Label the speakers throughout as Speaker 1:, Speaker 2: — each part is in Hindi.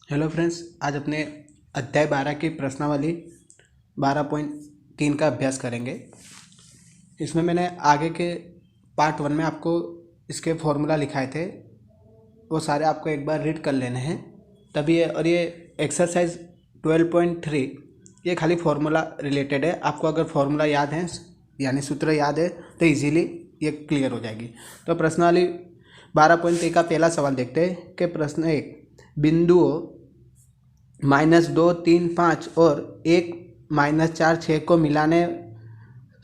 Speaker 1: हेलो फ्रेंड्स, आज अपने अध्याय 12 की प्रश्नावली 12.3 का अभ्यास करेंगे। इसमें मैंने आगे के पार्ट 1 में आपको इसके फॉर्मूला लिखाए थे, वो सारे आपको एक बार रीड कर लेने हैं तभी और ये एक्सरसाइज 12.3 ये खाली फॉर्मूला रिलेटेड है। आपको अगर फॉर्मूला याद है यानी सूत्र याद है तो इजीली ये क्लियर हो जाएगी। तो प्रश्नावली 12.3 का पहला सवाल देखते हैं कि प्रश्न 1, बिंदुओं -2, 3, 5 और 1, -4, 6 को मिलाने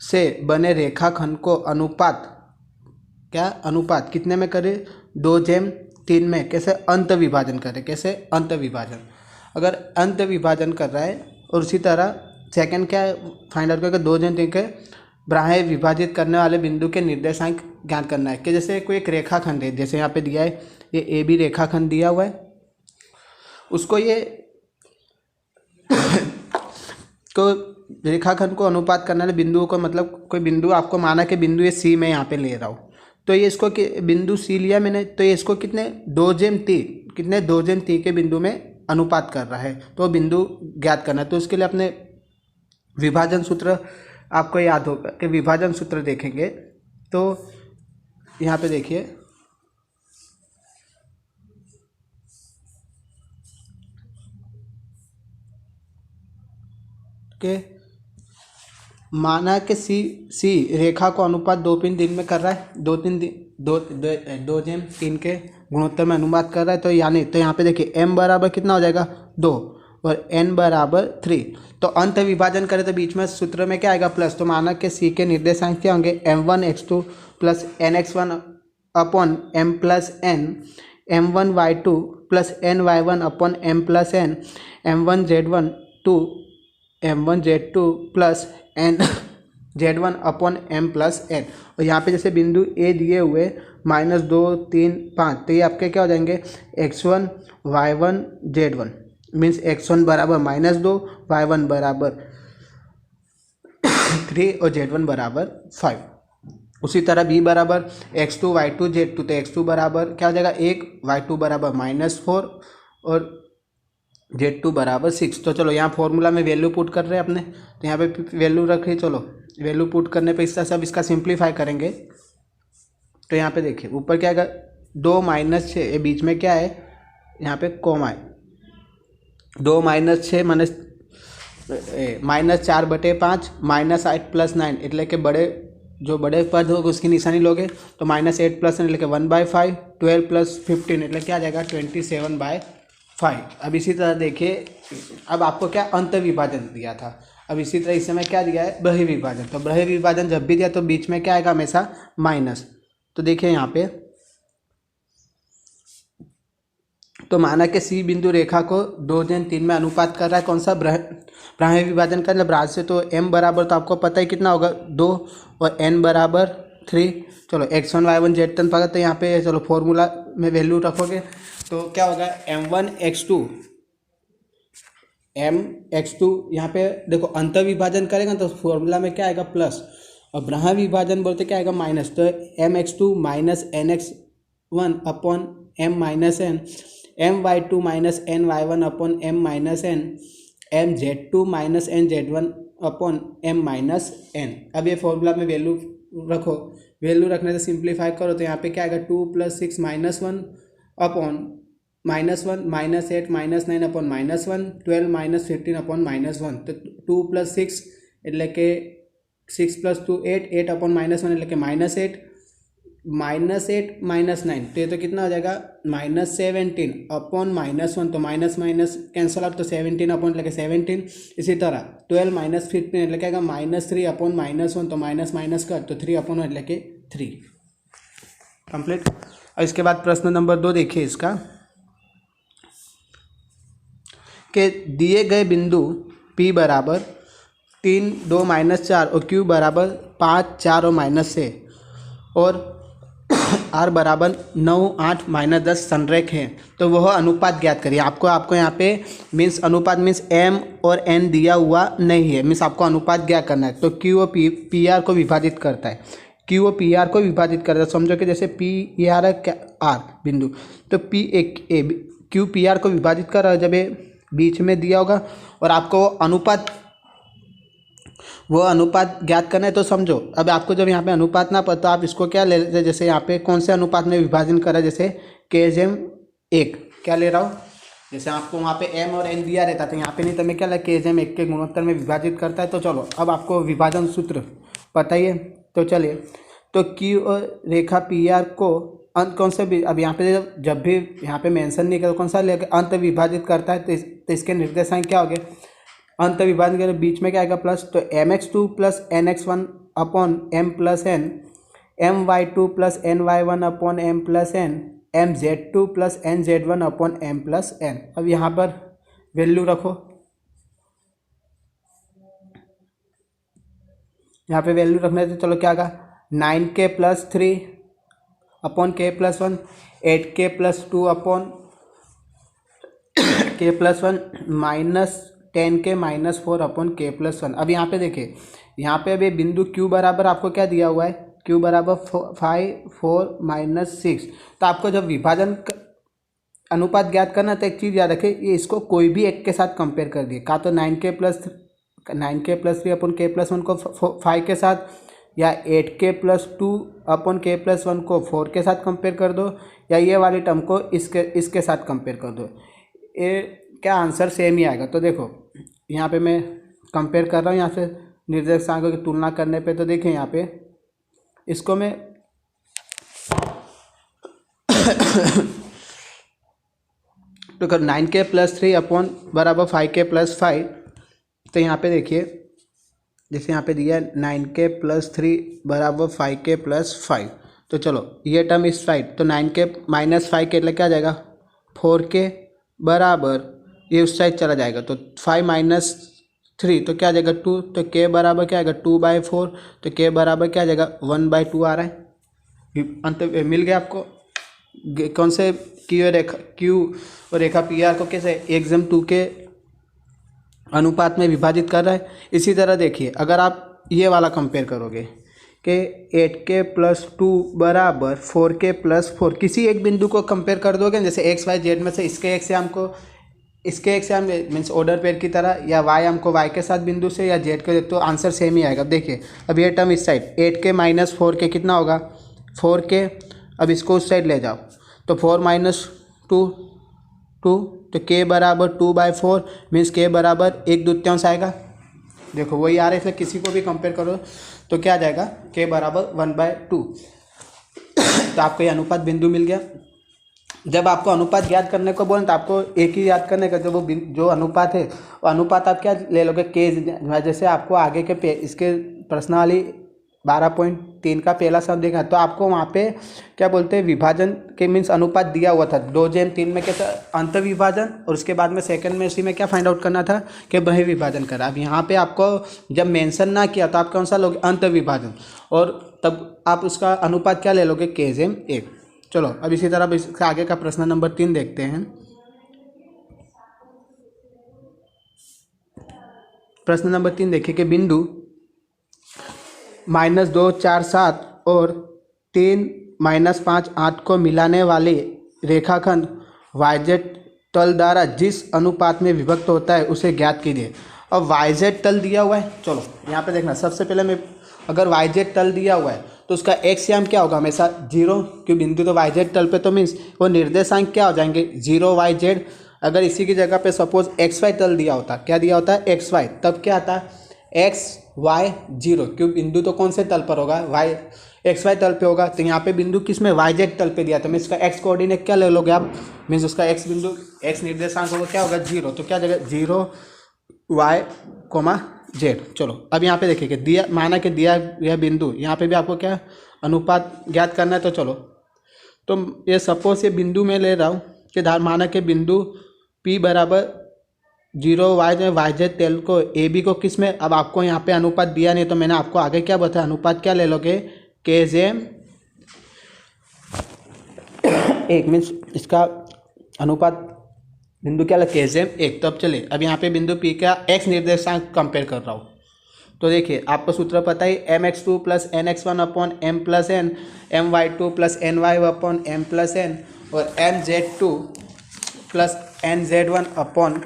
Speaker 1: से बने रेखाखंड को अनुपात कितने में करें? 2:3 में। कैसे? अंत विभाजन करें। कैसे? अंत विभाजन। अगर अंत विभाजन कर रहा है और उसी तरह सेकंड क्या है, फाइंड आउट करके 2:3 के बाह्य विभाजित करने वाले बिंदु के निर्देशांक ज्ञात करना है। कि जैसे कोई एक रेखाखंड है, जैसे यहाँ पे दिया है, ये ए बी रेखाखंड दिया हुआ है, उसको ये तो रेखाखंड को अनुपात करने वाले बिंदुओं को, मतलब कोई बिंदु आपको माना कि बिंदु ये सी में यहाँ पे ले रहा हूँ, तो ये इसको बिंदु सी लिया मैंने, तो ये इसको कितने 2:3 के बिंदु में अनुपात कर रहा है, तो बिंदु ज्ञात करना है। तो उसके लिए अपने विभाजन सूत्र आपको याद होगा कि विभाजन सूत्र देखेंगे तो यहाँ पे देखिए कि माना कि सी रेखा को अनुपात 2:3 में कर रहा है, 2:3 के गुणोत्तर में अनुपात कर रहा है। तो यानी तो यहाँ पे देखिए m बराबर कितना हो जाएगा 2 और n बराबर 3। तो अंत विभाजन करें तो बीच में सूत्र में क्या आएगा? प्लस। तो माना कि सी के निर्देशांक क्या होंगे? m1 x2 plus nx1 upon m plus n, m1 y2 plus n y1 upon m plus n, m1 z2 plus n z1 upon m plus n। और यहाँ पे जैसे बिंदु ए दिए हुए -2, 3, 5, तो ये आपके क्या हो जाएंगे? x1 y1 z1 means x1 बराबर -2, y1 बराबर 3 और z1 बराबर 5। उसी तरह b बराबर x2 y2 z2, तो x2 बराबर क्या हो जाएगा 1, y2 बराबर -4 और z2 बराबर 6। तो चलो यहाँ फॉर्मूला में वैल्यू पुट कर रहे हैं अपने, तो यहाँ पे वैल्यू रखी। चलो वैल्यू पुट करने पे इसका सब इसका सिंप्लीफाई करेंगे। तो यहाँ पे देखिए ऊपर क्या आएगा 2 - 6, ये बीच में क्या है यहाँ पे कॉमा है। 2 - 6 -4/5 -8 + 9 એટલે કે जो बड़े पद होगा उसकी निशानी लोगे तो -8 + 9 એટલે કે 1/5, 12 + 15 એટલે क्या आ जाएगा 27/5। अब इसी तरह देखिए, अब आपको क्या अंत विभाजन दिया था, अब इसी तरह इस समय क्या दिया है? बृहद विभाजन। तो बृहद विभाजन जब भी दिया तो बीच में क्या आएगा? हमेशा माइनस। तो देखिए यहाँ पे तो माना कि सी बिंदु रेखा को 2:3 में अनुपात कर रहा है। कौन सा? बाह्य विभाजन करना ब्राज से। तो m बराबर तो आपको पता ही कितना होगा 2 और n बराबर 3। चलो x1 y1 z1 पता, तो यहाँ पे चलो फॉर्मूला में वैल्यू रखोगे तो क्या होगा m1 x2 यहाँ पे देखो अंत विभाजन करेगा तो फॉर्मूला में क्या आएगा? प्लस। और बाह्य विभाजन बोलते क्या आएगा? माइनस। तो mx2 - nx1 upon m minus n, my2 - ny1 upon m minus n, mz2 - nz1 upon m minus n। अब ये फॉर्मूला में वैल्यू रखो, वैल्यू रखने से सिंप्लीफाई करो तो यहाँ पे क्या आएगा 2 + 6 -1 अपॉन -1 -8 -9 अपॉन -1, 12 - 15 अपॉन -1। तो 2 + 6 એટલે કે 6 + 2 8, 8 अपॉन -1 એટલે કે -8, -8 -9 तो ये तो कितना हो जाएगा -17 अपॉन -1। तो माइनस माइनस कैंसल आउट, तो 17 अपॉन लेके 17। इसी तरह 12 - 15 એટલે क्या आएगा -3 अपॉन -1, तो माइनस माइनस कर तो 3 अपॉन એટલે के 3 कंप्लीट। और इसके बाद प्रश्न नंबर 2 देखिए इसका कि दिए गए बिंदु P बराबर 3, 2, -4 और Q बराबर 5, 4 और -6 और R बराबर 9, 8, -10 संरेख हैं, तो वह अनुपात ज्ञात करिए। आपको यहाँ पे मीन्स अनुपात मीन्स m और n दिया हुआ नहीं है, मीन्स आपको अनुपात ज्ञात करना है। तो Q और पी आर को विभाजित करता है, Q और पी आर को विभाजित करता है। समझो कि जैसे पी आर है R बिंदु, तो P एक क्यू पी आर को विभाजित कर रहा है जब ये बीच में दिया होगा और आपको वो अनुपात ज्ञात करना है तो समझो। अब आपको जब यहाँ पे अनुपात ना पता तो आप इसको क्या ले लेते हैं, जैसे यहाँ पे कौन से अनुपात में विभाजन कर रहा है, जैसे KM 1 क्या ले रहा हूँ, जैसे आपको वहाँ पे M और N दिया रहता था, यहाँ पे नहीं तो मैं क्या KM 1 के गुणोत्तर में विभाजित करता है। तो चलो अब आपको विभाजन सूत्र पता ही है, तो चलिए, तो Q और रेखा PR को अंत कौन सा भी, अब यहाँ पे जब भी यहाँ पे मेंशन नहीं करो कौन सा लेकर अंत विभाजित करता है तो इसके निर्देशांक क्या हो गए, अंत विभाजन के बीच में क्या आएगा प्लस, तो mx2 plus nx1 upon m plus n, my2 plus ny1 upon m plus n, mz2 plus nz1 upon m plus n। अब यहाँ पर वैल्यू रखो, यहाँ पे वैल्यू रखना है तो चलो क्या आएगा 9k plus 3 upon k plus 1, 8k plus 2 upon k plus 1 minus 10k minus 4 upon k plus 1। अब यहाँ पे देखिए, यहाँ पे अभी बिंदु Q बराबर आपको क्या दिया हुआ है, Q बराबर 5 4 माइनस 6। तो आपको जब विभाजन अनुपात ज्ञात करना तो एक चीज़ याद रखें, ये इसको कोई भी एक के साथ कंपेयर कर दिए, का तो 9k plus 3 upon k plus 1 को 5 के साथ, या 8k plus 2 upon k plus 1 को 4 के साथ कंपेयर कर दो, या ये वाली टर्म को इसके साथ कंपेयर कर दो, ये क्या आंसर सेम ही आएगा। तो देखो यहाँ पे मैं कंपेयर कर रहा हूँ, यहाँ से निर्देशांकों की तुलना करने पे, तो देखिए यहाँ पे इसको मैं तो कर 9k प्लस 3 अपॉन बराबर 5k प्लस 5, तो यहाँ पे देखिए जैसे यहाँ पे दिया है 9k प्लस 3 बराबर 5k प्लस 5, तो चलो ये टर्म इस साइड, तो 9k माइनस 5k मतलब क्या आ जाएगा 4k बराबर ये उस साइड चला जाएगा, तो 5 माइनस 3 तो क्या आ जाएगा 2, तो k बराबर क्या आएगा 2/4, तो k बराबर क्या आ जाएगा 1/2 आ रहा है। अंत मिल गया आपको कौन से क्यू और रेखा पी आर को कैसे 1:2 के अनुपात में विभाजित कर रहा है। इसी तरह देखिए अगर आप ये वाला कंपेयर करोगे कि 8k प्लस 2 बराबर 4k प्लस 4, किसी एक बिंदु को कंपेयर कर दोगे, जैसे x y z में से इसके एक से हम मीन्स ऑर्डर पेयर की तरह, या y हमको y के साथ बिंदु से, या z के, तो आंसर सेम ही आएगा। अब देखिए अब ये टर्म इस साइड 8k माइनस 4k कितना होगा 4k, अब इसको उस साइड ले जाओ तो 4 माइनस 2 2, तो k बराबर 2/4 मीन्स k बराबर 1/2 आएगा। देखो वही आ रहा है, इसलिए किसी को भी कंपेयर करो तो क्या आ जाएगा k बराबर 1/2। तो आपको ये अनुपात बिंदु मिल गया। जब आपको अनुपात याद करने को बोलें तो आपको एक ही याद करने का, जो अनुपात है वो अनुपात आप क्या ले लोगे k, जैसे आपको आगे के इसके प्रश्नावली 12.3 का पहला शब्द देखा तो आपको वहाँ पे क्या बोलते हैं विभाजन के मीन्स अनुपात दिया हुआ था 2:3 में कैसा अंत विभाजन, और उसके बाद में सेकंड में इसी में क्या फाइंड आउट करना था कि बहि विभाजन करा। अब यहाँ पे आपको जब मेंशन ना किया तो आप कौन सा लोगे अंत विभाजन, और तब आप उसका अनुपात क्या ले लोगे KM 1। चलो अब इसी तरह इसका आगे का प्रश्न नंबर 3 देखते हैं। प्रश्न नंबर 3 देखिए कि बिंदु -2 4 7 और 3 -5 8 को मिलाने वाले रेखाखंड YZ तल द्वारा जिस अनुपात में विभक्त होता है उसे ज्ञात कीजिए। अब YZ तल दिया हुआ है, चलो यहाँ पे देखना, सबसे पहले मैं अगर YZ तल दिया हुआ है तो उसका x याम क्या होगा हमेशा 0, क्योंकि बिंदु तो YZ तल पे, तो मीन्स वो निर्देशांक क्या हो जाएंगे 0 YZ। अगर इसी की जगह पे सपोज XY तल दिया होता, क्या दिया होता है XY, तब क्या आता है x y 0, क्योंकि बिंदु तो कौन से तल पर होगा XY तल पे होगा। तो यहाँ पे बिंदु किस में YZ तल पे दिया था, मीन्स इसका x कोऑर्डिनेट क्या ले लोगे आप, मीन्स उसका x बिंदु x निर्देशांक होगा क्या होगा 0, तो क्या जगह 0 y, z। चलो अब यहाँ पे देखिए कि दिया माना कि दिया यह बिंदु, यहाँ पे भी आपको क्या अनुपात ज्ञात करना है। तो चलो तो ये सपोज ये बिंदु में ले रहा हूँ कि माना कि बिंदु P बराबर 0 YZ तल को AB को किस में, अब आपको यहाँ पे अनुपात दिया नहीं तो मैंने आपको आगे क्या बताया अनुपात क्या ले लोगे KM 1, मीन्स इसका अनुपात बिंदु क्या लगे KM 1। तो अब चले अब यहाँ पे बिंदु P का x निर्देशांक कंपेयर कर रहा हूँ, तो देखिए आपको सूत्र पता ही mx2 plus nx1 upon m plus n, my2 plus ny upon m plus n, और mz2 plus N Z one upon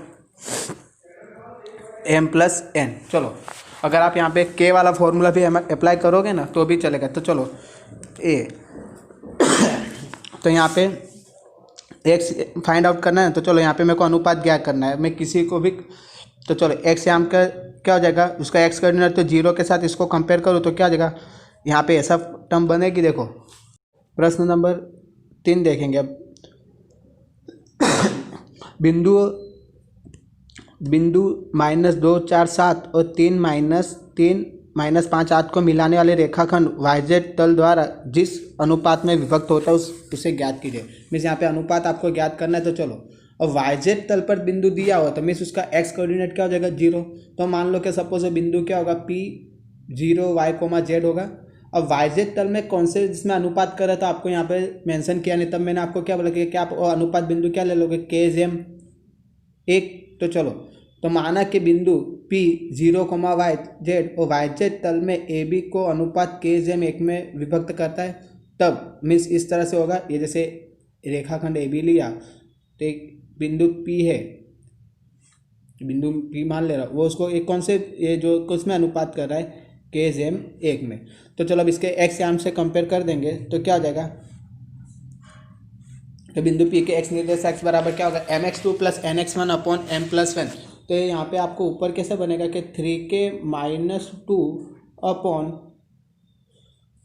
Speaker 1: M plus N. चलो अगर आप यहाँ पे के वाला फॉर्मूला भी अप्लाई करोगे ना तो भी चलेगा। तो चलो ए तो यहाँ पे एक्स फाइंड आउट करना है। तो चलो यहाँ पे मेरे को अनुपात ज्ञात करना है। मैं किसी को भी तो चलो एक्स यहाँ का क्या हो जाएगा, उसका एक्स कोऑर्डिनेट तो जीरो के साथ इसको कंपेयर करूँ तो क्या हो जाएगा, यहाँ पे ऐसा टर्म बनेगी। देखो प्रश्न नंबर 3 देखेंगे अब। बिंदु -2 4 7 और 3 -5 8 को मिलाने वाले रेखाखंड वाईजेड तल द्वारा जिस अनुपात में विभक्त होता है उसे ज्ञात कीजिए। मीन्स यहाँ पे अनुपात आपको ज्ञात करना है। तो चलो अब वाईजेड तल पर बिंदु दिया हो तो मीन्स उसका एक्स कोऑर्डिनेट क्या हो जाएगा 0। तो मान लो कि सपोज बिंदु क्या होगा P 0 y, Z होगा। अब वाईजेड तल में कौन से जिसमें अनुपात कर रहा था आपको यहाँ पे मेंशन किया नहीं, तब मैंने आपको क्या बोला कि आप अनुपात बिंदु क्या ले लोगे K/1। तो चलो तो माना कि बिंदु P 0, YZ और YZ तल में AB को अनुपात K/1 में विभक्त करता है, तब मीन्स इस तरह से होगा। ये जैसे रेखाखंड AB लिया तो एक बिंदु P है, बिंदु P मान ले रहा वो उसको एक कौन से ये जो किसमें अनुपात कर रहा है K/1 में। तो चलो अब इसके एक्स आर्म से कंपेयर कर देंगे तो क्या हो जाएगा, तो बिंदु P के एक्स निर्देश एक्स बराबर क्या होगा mx2 + nx1 अपॉन m + 1। तो यहाँ पे आपको ऊपर कैसे बनेगा कि 3k - 2 अपॉन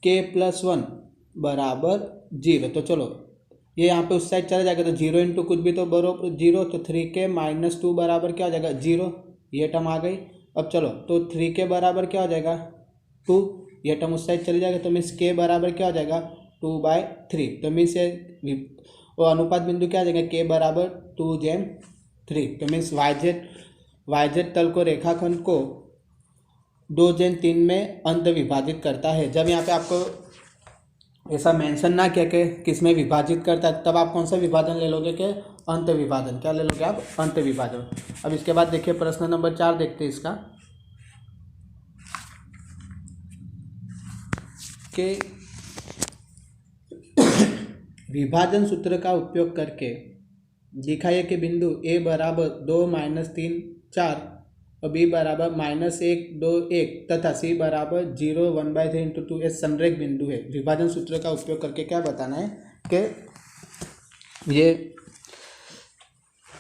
Speaker 1: k + 1 बराबर 0। तो चलो ये यहाँ पे उस साइड चला जाएगा तो 0 इंटू कुछ भी तो बराबर 0। तो 3k - 2 बराबर क्या हो जाएगा 0, ये टर्म आ गई। अब चलो तो 3k बराबर क्या हो जाएगा 2, ये टर्म उस साइड चली जाएगा। तो मीन्स k बराबर क्या हो जाएगा 2/3। तो मीन्स ये वो अनुपात बिंदु क्या आ जाएगा k बराबर 2/3। तो मीन्स वाईजेड तल को रेखाखंड को 2/3 में अंत विभाजित करता है। जब यहाँ पे आपको ऐसा मेंशन ना किया कि किस में विभाजित करता है, तब आप कौन सा विभाजन ले लोगे कि अंत विभाजन। क्या ले लोगे आप अंत विभाजन। अब इसके बाद देखिए प्रश्न नंबर 4 देखते हैं इसका कि विभाजन सूत्र का उपयोग करके दिखाइए कि बिंदु A बराबर 2 - 3 4 और B बराबर -1 2 1 तथा C बराबर 0 1/3 × 2 संरेख बिंदु है। विभाजन सूत्र का उपयोग करके क्या बताना है कि ये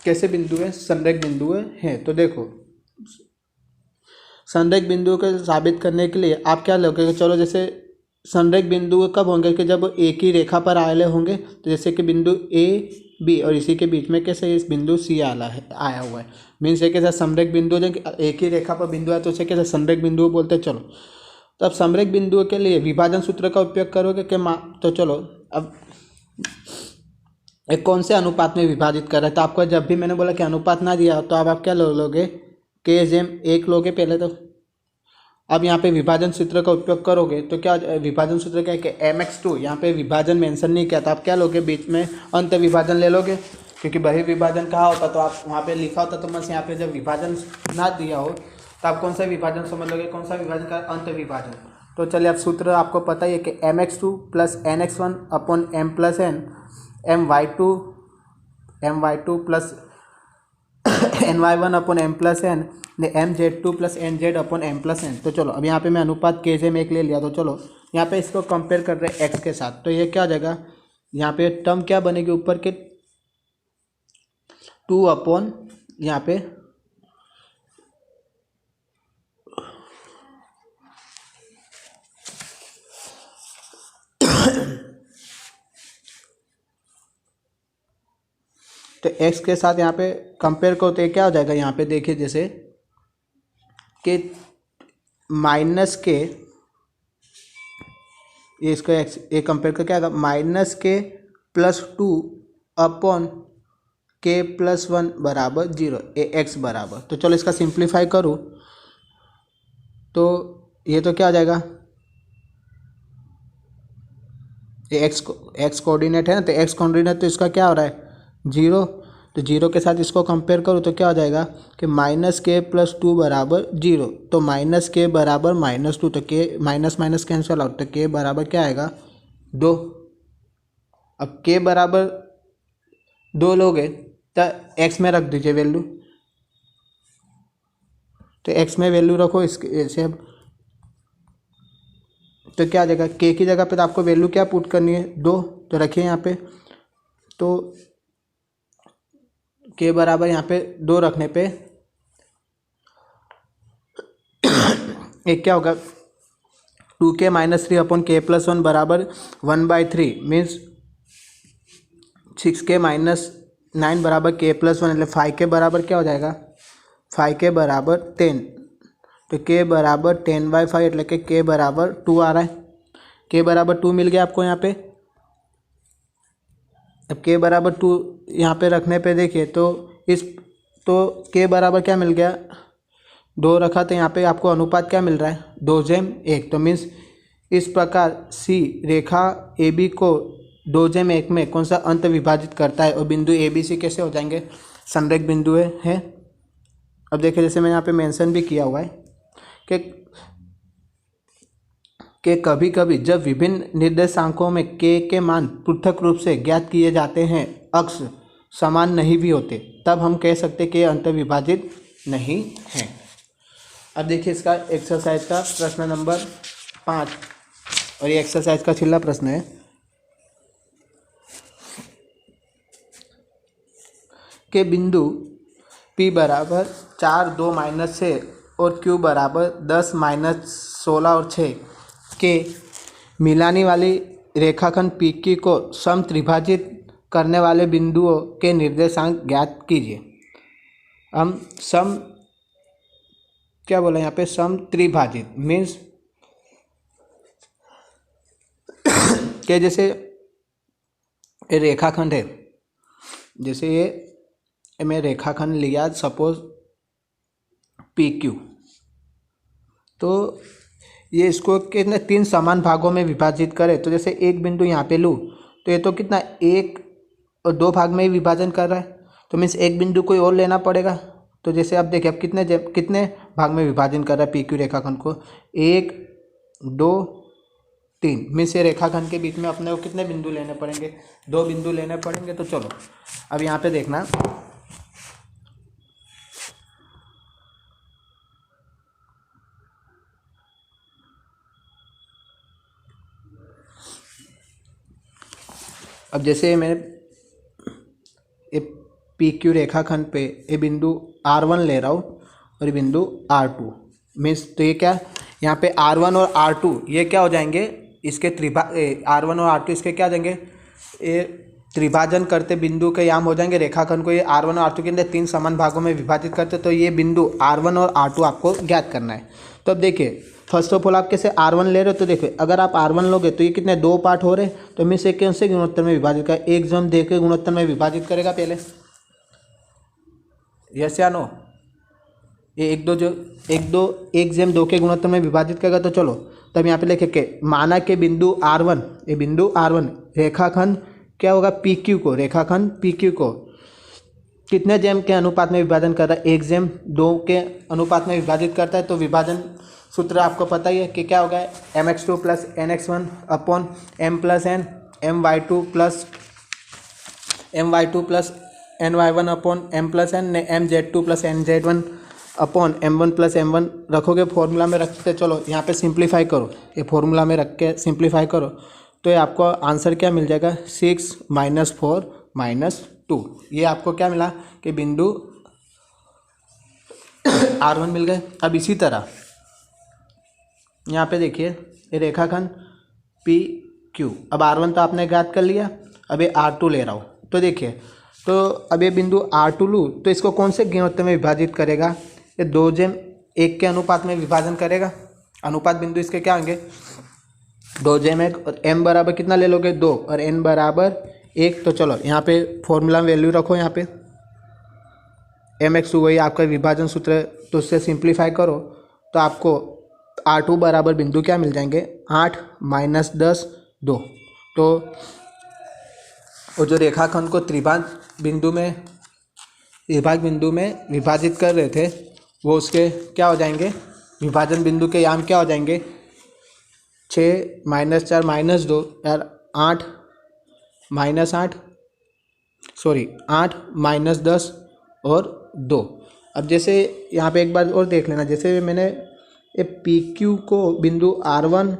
Speaker 1: कैसे बिंदु है, संरेख बिंदु है। तो देखो संरेख बिंदु को साबित करने के लिए आप क्या लोगे, चलो जैसे संरेख बिंदु कब होंगे कि जब एक ही रेखा पर आए होंगे। तो जैसे कि बिंदु A B और इसी के बीच में कैसे इस बिंदु C आया हुआ है। मीन्स एक ऐसा संरेख बिंदु जो एक ही रेखा पर बिंदु है तो उसे कैसे संरेख बिंदु बोलते हैं। चलो तो अब संरेख बिंदुओं के लिए विभाजन सूत्र का उपयोग करोगे कि तो चलो अब एक कौन से अनुपात में विभाजित कर रहा है। तो आपको जब भी मैंने बोला कि अनुपात ना दिया तो अब आप क्या लोगे K/1 लोगे पहले। तो अब यहाँ पे विभाजन सूत्र का उपयोग करोगे तो क्या विभाजन सूत्र क्या है कि mx2, यहाँ पे विभाजन मेंशन नहीं किया था, आप क्या लोगे बीच में अंत विभाजन ले लोगे, क्योंकि बही विभाजन कहा होता तो आप वहाँ पे लिखा होता। तो बस यहाँ पे जब विभाजन ना दिया हो तो आप कौन सा विभाजन समझ लोगे, कौन सा विभाजन का अंत विभाजन। तो चलिए अब सूत्र आपको पता ही है कि mx2 + nx1 upon m + n my2 + ny1 upon m + n mz2 + nz upon m + n। तो चलो अब यहाँ पे मैं अनुपात K/1 ले लिया। तो चलो यहाँ पे इसको कंपेयर कर रहे हैं x के साथ। तो ये क्या हो जाएगा, यहाँ पे टर्म क्या बनेगी ऊपर के 2 अपॉन यहाँ पे तो x के साथ यहाँ पे कंपेयर करो तो क्या हो जाएगा, यहाँ पे देखिए जैसे कि -k ये इसको x ये कंपेयर करके आएगा -k + 2 अपॉन k + 1 बराबर 0 x बराबर। तो चलो इसका सिंप्लीफाई करूँ तो ये तो क्या आ जाएगा, ये x कोऑर्डिनेट है ना, तो x कोऑर्डिनेट तो इसका क्या हो रहा है 0। तो 0 के साथ इसको कंपेयर करूँ तो क्या हो जाएगा कि -k + 2 बराबर 0। तो -k बराबर -2, तो k माइनस कैंसिल आउट, तो k बराबर क्या आएगा 2। अब k बराबर 2 लोगे तो एक्स में रख दीजिए वैल्यू, तो एक्स में वैल्यू रखो इसके ऐसे। अब तो क्या आ जाएगा, के की जगह पे तो आपको वैल्यू क्या पुट करनी है, 2, तो रखिए यहाँ पे। तो के बराबर यहाँ पे 2 रखने पे एक क्या होगा, 2k - 3 अपॉन k + 1 बराबर 1/3 मीन्स 6k - 9 बराबर k + 1, मतलब 5k बराबर क्या हो जाएगा, 5k बराबर 10। तो k बराबर 10/5 એટલે કે k बराबर 2 आ रहा है। k बराबर 2 मिल गया आपको यहाँ पे। अब k बराबर 2 यहाँ पे रखने पे देखिए तो तो k बराबर क्या मिल गया, 2 रखा तो यहाँ पे आपको अनुपात क्या मिल रहा है, 2/1। तो मीन्स इस प्रकार C रेखा AB को 2/1 में कौन सा अंत विभाजित करता है, और बिंदु ABC कैसे हो जाएंगे, संरेख बिंदु है। अब देखिए जैसे मैं यहाँ पे मेंशन भी किया हुआ है कि कभी कभी जब विभिन्न निर्देशांकों में के मान पृथक रूप से ज्ञात किए जाते हैं, अक्ष समान नहीं भी होते, तब हम कह सकते कि अंत विभाजित नहीं है। अब देखिए इसका एक्सरसाइज का प्रश्न नंबर 5, और ये एक्सरसाइज का छिला प्रश्न है कि बिंदु P बराबर 4, 2, -6 और Q बराबर 10, -16 और 6 के मिलाने वाली रेखाखंड PQ को सम त्रिभाजित करने वाले बिंदुओं के निर्देशांक ज्ञात कीजिए। हम सम क्या बोला यहाँ पे, सम त्रिभाजित मीन्स कि जैसे ये रेखाखंड है, जैसे ये मैं रेखाखंड लिया सपोज PQ, तो ये इसको कितने 3 समान भागों में विभाजित करे। तो जैसे एक बिंदु यहाँ पे लूँ तो ये तो कितना 1 और 2 भाग में ही विभाजन कर रहा है, तो मीन्स एक बिंदु कोई और लेना पड़ेगा। तो जैसे अब देखिए अब कितने भाग में विभाजन कर रहा है PQ रेखाखंड को, 1, 2, 3 मीन्स ये रेखाखंड के बीच में अपने को कितने बिंदु लेने पड़ेंगे, 2 बिंदु लेने पड़ेंगे। तो चलो अब यहाँ पे देखना, अब जैसे मैं ये PQ रेखाखंड पे ये बिंदु R1 ले रहा हूँ और ये बिंदु R2 मीन्स, तो ये क्या यहाँ पे R1 और R2 ये क्या हो जाएंगे, इसके R1 और R2 इसके क्या हो जाएंगे, ये त्रिभाजन करते बिंदु के याम हो जाएंगे रेखाखंड को। ये R1 और R2 के अंदर 3 समान भागों में विभाजित करते, तो ये बिंदु R1 और R2 आपको ज्ञात करना है। तो अब देखिए फर्स्ट ऑफ ऑल आप कैसे R1 ले रहे हो, तो देखिए अगर आप R1 लोगे तो ये कितने 2 पार्ट हो रहे, तो मीन्स एक कौन से गुणोत्तर में विभाजित कर, एक जम दे के गुणोत्तर में विभाजित करेगा पहले, यस या नो, ये 1/2 के गुणोत्तर में विभाजित करेगा। तो चलो तब यहाँ पे लिखे के माना के बिंदु R1, ये बिंदु R1 रेखाखंड क्या होगा PQ को, रेखाखंड PQ को कितने जेम के अनुपात में विभाजन कर रहा है, 1/2 के अनुपात में विभाजित करता है। तो विभाजन सूत्र आपको पता ही है कि क्या होगा, mx2 + nx1 upon m + n my2 + ny1 upon m + n mz2 + nz1 upon m1 + m1 रखोगे, फॉर्मूला में रखते चलो यहाँ पे सिंप्लीफाई करो, ये फॉर्मूला में रख के सिंप्लीफाई करो तो ये आपको आंसर क्या मिल जाएगा, 6 - 4 - 2। ये आपको क्या मिला कि बिंदु R1 मिल गए। अब इसी तरह यहाँ पे देखिए ये रेखाखंड PQ, अब R1 तो आपने ज्ञात कर लिया, अब ये R2 ले रहा हूँ। तो देखिए तो अब ये बिंदु R2 लूँ तो इसको कौन से गुणोत्तर में विभाजित करेगा, ये 2/1 के अनुपात में विभाजन करेगा। अनुपात बिंदु इसके क्या होंगे, 2/1, और m बराबर कितना ले लोगे 2 और n बराबर 1। तो चलो यहाँ पे फॉर्मूला में वैल्यू रखो, यहाँ पे mx2 वही आपका विभाजन सूत्र है, तो उससे सिंप्लीफाई करो तो आपको R2 बराबर बिंदु क्या मिल जाएंगे, 8 - 10 2। तो वो जो रेखाखंड को त्रिभाग बिंदु में विभाजित कर रहे थे वो उसके क्या हो जाएंगे, विभाजन बिंदु के याम क्या हो जाएंगे, 6 - 4 - 2 यार 8 - 8 सॉरी 8 माइनस 10 और 2। अब जैसे यहाँ पे एक बार और देख लेना, जैसे मैंने ये पी क्यू को बिंदु R1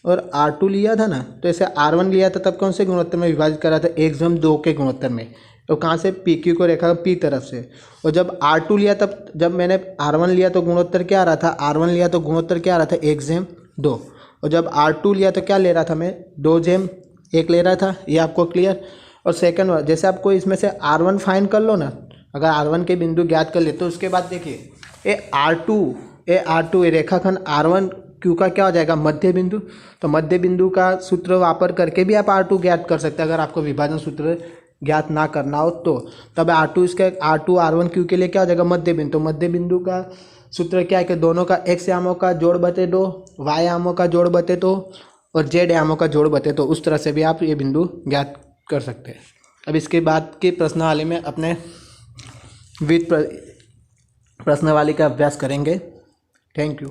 Speaker 1: और R2 लिया था ना, तो ऐसे R1 लिया था तब कौन से गुणोत्तर में विभाजित करा था, 1/2 के गुणोत्तर में। तो कहाँ से, पी क्यू को रेखा पी तरफ से। और जब R2 लिया तब जब मैंने R1 लिया तो गुणोत्तर क्या आ रहा था, R1 लिया तो गुणोत्तर क्या आ रहा था, 1/2। और जब R2 लिया तो क्या ले रहा था मैं, 2/1 ले रहा था। ये आपको क्लियर। और सेकंड वाला, जैसे आपको इसमें से R1 फाइंड कर लो ना, अगर R1 के बिंदु ज्ञात कर ले तो उसके बाद देखिए ये R2 ये रेखाखंड R1 Q का क्या हो जाएगा, मध्य बिंदु। तो मध्य बिंदु का सूत्र वापर करके भी आप R2 ज्ञात कर सकते हैं, अगर आपको विभाजन सूत्र ज्ञात ना करना हो तो। तब R2 R1 Q के लिए क्या हो जाएगा, मध्य बिंदु। तो मध्य बिंदु का सूत्र क्या है कि दोनों का x यामों का जोड़ बटे 2, y यामों का जोड़ बटे 2 और z यामों का जोड़ बटे 2। उस तरह से भी आप ये बिंदु ज्ञात कर सकते हैं। अब इसके बाद की प्रश्नावली में अपने विविध प्रश्नावली का अभ्यास करेंगे। Thank you.